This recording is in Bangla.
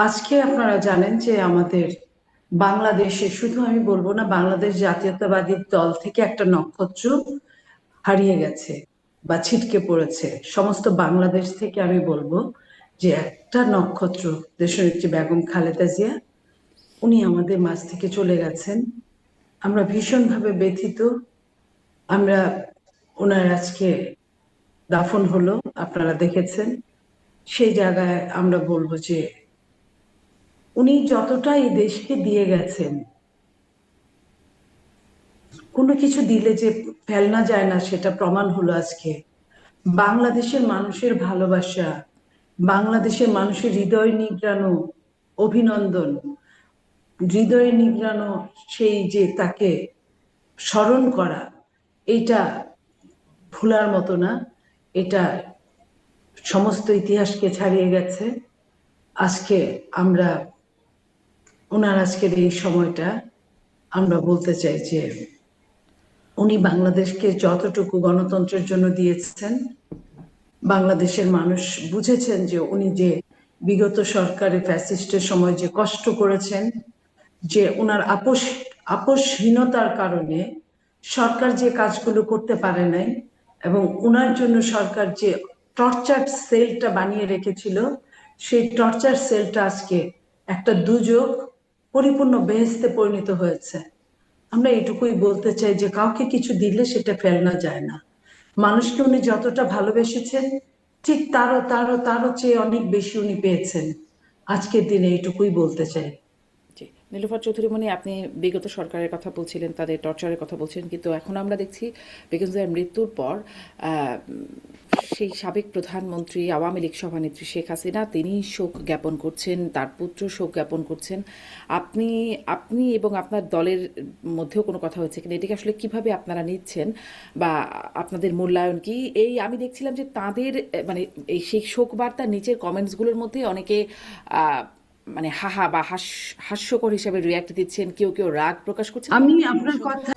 আজকে আপনারা জানেন যে আমাদের বাংলাদেশে, শুধু আমি বলবো না, বাংলাদেশ জাতীয়তাবাদী দল থেকে একটা নক্ষত্র হারিয়ে গেছে বা ছিটকে পড়েছে। সমস্ত বাংলাদেশ থেকে আমি বলবো যে একটা নক্ষত্র, দেশনেত্রী বেগম খালেদা জিয়া, উনি আমাদের মাঝ থেকে চলে গেছেন। আমরা ভীষণভাবে ব্যথিত। আমরা ওনার আজকে দাফন হলো, আপনারা দেখেছেন। সেই জায়গায় আমরা বলবো যে উনি যতটা এই দেশকে দিয়ে গেছেন, কোনো কিছু দিলে যে ফেলনা যায় না সেটা প্রমাণ হলো আজকে। বাংলাদেশের মানুষের ভালোবাসা, বাংলাদেশের মানুষের হৃদয় নিংড়ানো অভিনন্দন, হৃদয় নিংড়ানো সেই যে তাকে স্মরণ করা, এটা ভুলার মতো না। এটা সমস্ত ইতিহাসকে ছাড়িয়ে গেছে। আজকে আমরা ওনার আজকের এই সময়টা আমরা বলতে চাই যে উনি বাংলাদেশকে যতটুকু গণতন্ত্রের জন্য দিয়েছেন, বাংলাদেশের মানুষ বুঝেছেন যে উনি যে বিগত সরকারের ফ্যাসিস্টের সময় যে কষ্ট করেছেন, যে ওনার আপোষহীনতার কারণে সরকার যে কাজগুলো করতে পারে নাই, এবং ওনার জন্য সরকার যে টর্চার সেলটা বানিয়ে রেখেছিল, সেই টর্চার সেলটা আজকে একটা দুর্যোগ পরিপূর্ণ বেহেশতে পরিণত হয়েছে। আমরা এটুকুই বলতে চাই যে কাউকে কিছু দিলে সেটা ফেলনা যায় না। মানুষকে উনি যতটা ভালোবেসেছেন, ঠিক তারও তারও তারও চেয়ে অনেক বেশি উনি পেয়েছেন। আজকের দিনে এইটুকুই বলতে চাই। জি, নীলুফার চৌধুরী মনি, আপনি বিগত সরকারের কথা বলছিলেন, তাদের টর্চারের কথা বলছিলেন, কিন্তু এখন আমরা দেখছি বেগম জিয়ার মৃত্যুর পর আহ, সেই সাবেক প্রধানমন্ত্রী আওয়ামী লীগ সভানেত্রী শেখ হাসিনা তিনি শোক জ্ঞাপন করছেন, তার পুত্র শোক জ্ঞাপন করছেন। আপনি আপনি এবং আপনার দলের মধ্যেও কোনো কথা হচ্ছে কিনা, এটাকে আসলে কিভাবে আপনারা নিচ্ছেন বা আপনাদের মূল্যায়ন কি? এই আমি দেখছিলাম যে তাদের মানে এই সেই শোক বার্তার নিচের কমেন্টসগুলোর মধ্যে অনেকে মানে হাহা বা হাস্যকর হিসেবে রিয়াক্ট দিচ্ছেন, কেউ কেউ রাগ প্রকাশ করছেন এবং আমি অনেকে আপনার অবশ্য কথা